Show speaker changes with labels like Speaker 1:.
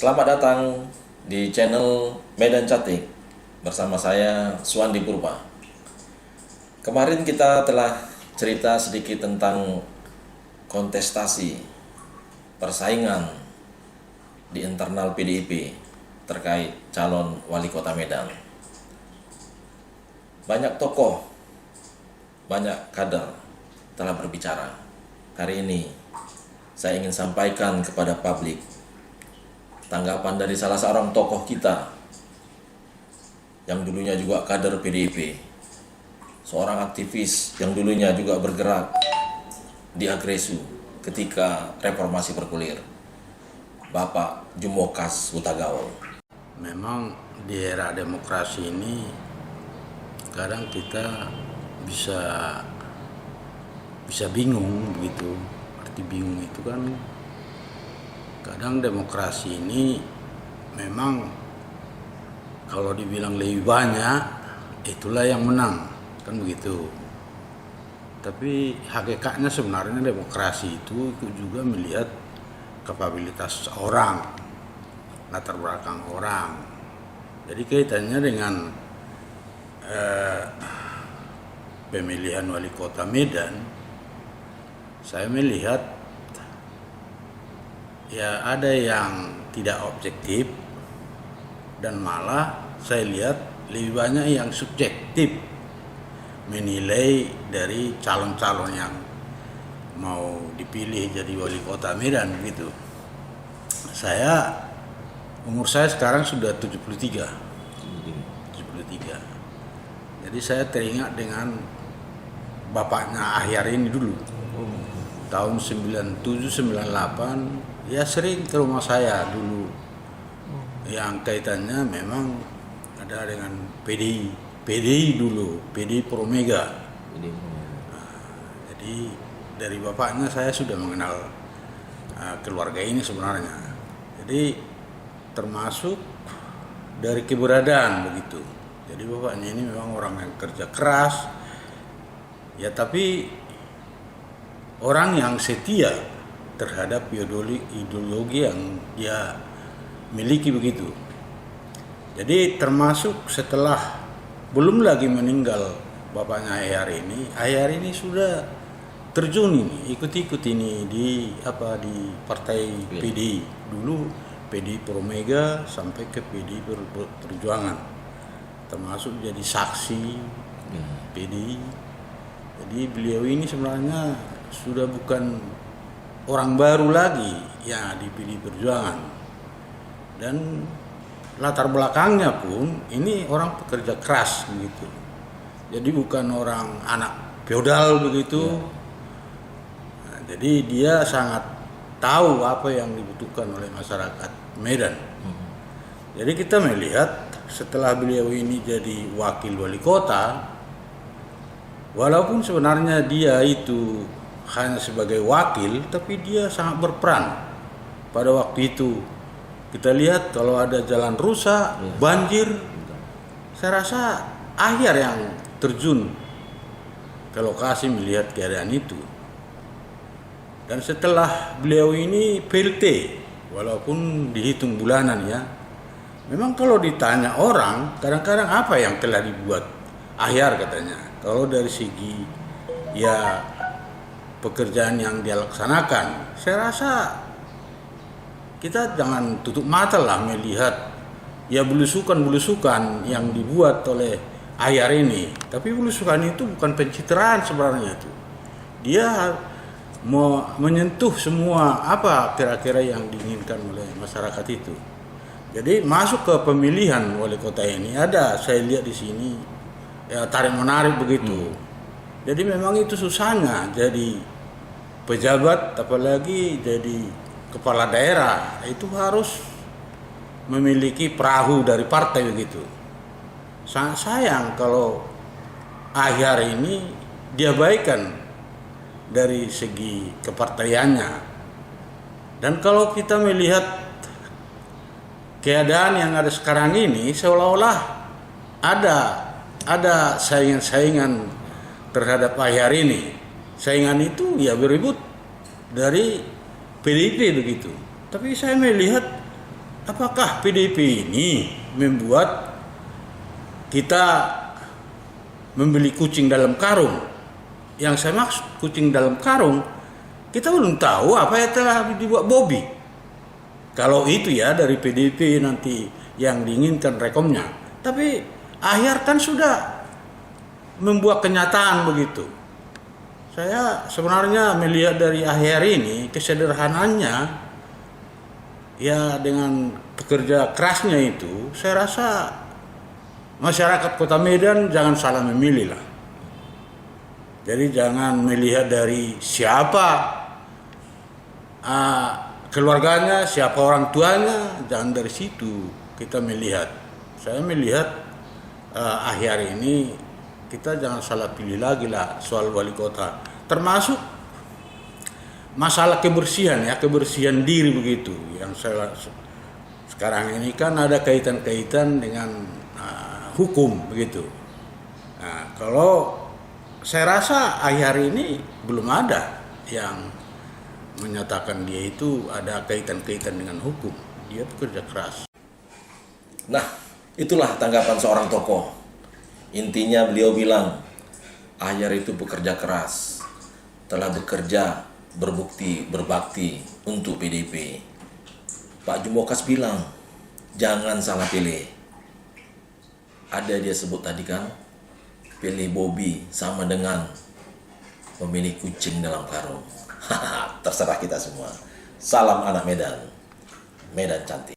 Speaker 1: Selamat datang di channel Medan Cantik bersama saya Suwandi Purba. Kemarin kita telah cerita sedikit tentang kontestasi persaingan di internal PDIP terkait calon wali kota Medan. Banyak tokoh, banyak kader telah berbicara. Hari ini saya ingin sampaikan kepada publik tanggapan dari salah seorang tokoh kita yang dulunya juga kader PDIP, seorang aktivis yang dulunya juga bergerak di Agresu ketika reformasi bergulir, Bapak Jumokas Hutagaul.
Speaker 2: Memang di era demokrasi ini kadang kita bisa bingung begitu. Arti bingung itu kan kadang demokrasi ini memang kalau dibilang lebih banyak itulah yang menang, kan begitu. Tapi hakikatnya sebenarnya demokrasi itu juga melihat kapabilitas orang, latar belakang orang. Jadi kaitannya dengan pemilihan wali kota Medan, saya melihat ya ada yang tidak objektif dan malah saya lihat lebih banyak yang subjektif menilai dari calon-calon yang mau dipilih jadi wali kota Medan gitu. Umur saya sekarang sudah 73. Jadi saya teringat dengan bapaknya Ahyar ini dulu. Tahun 97-98 ya sering ke rumah saya dulu. Yang kaitannya memang ada dengan PDI dulu, PDI Promega. Jadi dari bapaknya saya sudah mengenal keluarga ini sebenarnya. Jadi termasuk dari keberadaan begitu. Jadi bapaknya ini memang orang yang kerja keras. Ya tapi orang yang setia terhadap ideologi yang dia miliki begitu. Jadi termasuk setelah belum lagi meninggal bapaknya Ahyar ini sudah terjun ini, ikut-ikut ini di partai PDI. Dulu PDI Promega sampai ke PDI Perjuangan. Termasuk jadi saksi PDI. Jadi beliau ini sebenarnya sudah bukan orang baru lagi ya di PDI Perjuangan. Dan latar belakangnya pun ini orang pekerja keras begitu. Jadi bukan orang anak feodal begitu. Nah, jadi dia sangat tahu apa yang dibutuhkan oleh masyarakat Medan. Jadi kita melihat setelah beliau ini jadi wakil wali kota, walaupun sebenarnya dia itu hanya sebagai wakil, tapi dia sangat berperan pada waktu itu. Kita lihat kalau ada jalan rusak, banjir, saya rasa Ahyar yang terjun ke lokasi melihat keadaan itu. Dan setelah beliau ini PLT, walaupun dihitung bulanan ya, memang kalau ditanya orang, kadang-kadang apa yang telah dibuat Ahyar katanya. Kalau dari segi ya pekerjaan yang dia laksanakan, saya rasa kita jangan tutup mata lah melihat ya belusukan yang dibuat oleh Ahyar ini. Tapi belusukan itu bukan pencitraan sebenarnya itu. Dia mau menyentuh semua apa kira-kira yang diinginkan oleh masyarakat itu. Jadi masuk ke pemilihan wali kota ini ada saya lihat di sini ya tarik menarik begitu. Jadi memang itu susahnya jadi pejabat apalagi jadi kepala daerah itu harus memiliki perahu dari partai begitu. Sangat sayang kalau Ahyar ini diabaikan dari segi kepartaiannya. Dan kalau kita melihat keadaan yang ada sekarang ini seolah-olah ada saingan-saingan terhadap Ahyar ini. Saingan itu ya beribut dari PDIP begitu. Tapi saya melihat apakah PDIP ini membuat kita membeli kucing dalam karung? Yang saya maksud kucing dalam karung, kita belum tahu apa yang telah dibuat Bobi. Kalau itu ya dari PDIP nanti yang diinginkan rekomnya. Tapi Ahyar kan sudah membuat kenyataan begitu. Saya sebenarnya melihat dari Ahyar ini kesederhanaannya, ya dengan pekerja kerasnya itu, saya rasa masyarakat Kota Medan jangan salah memilih lah. Jadi jangan melihat dari siapa keluarganya, siapa orang tuanya, jangan dari situ kita melihat. Saya melihat Ahyar ini kita jangan salah pilih lagi lah soal wali kota. Termasuk masalah kebersihan ya, kebersihan diri begitu. Yang saya sekarang ini kan ada kaitan-kaitan dengan hukum begitu. Nah, kalau saya rasa Ahyar ini belum ada yang menyatakan dia itu ada kaitan-kaitan dengan hukum. Dia bekerja keras.
Speaker 1: Nah, itulah tanggapan seorang tokoh. Intinya beliau bilang, Ahyar itu bekerja keras, telah bekerja, berbukti, berbakti untuk PDIP. Pak Jumbokas bilang, jangan salah pilih. Ada dia sebut tadi kan, pilih Bobi sama dengan memilih kucing dalam karung. Terserah kita semua. Salam anak Medan. Medan cantik.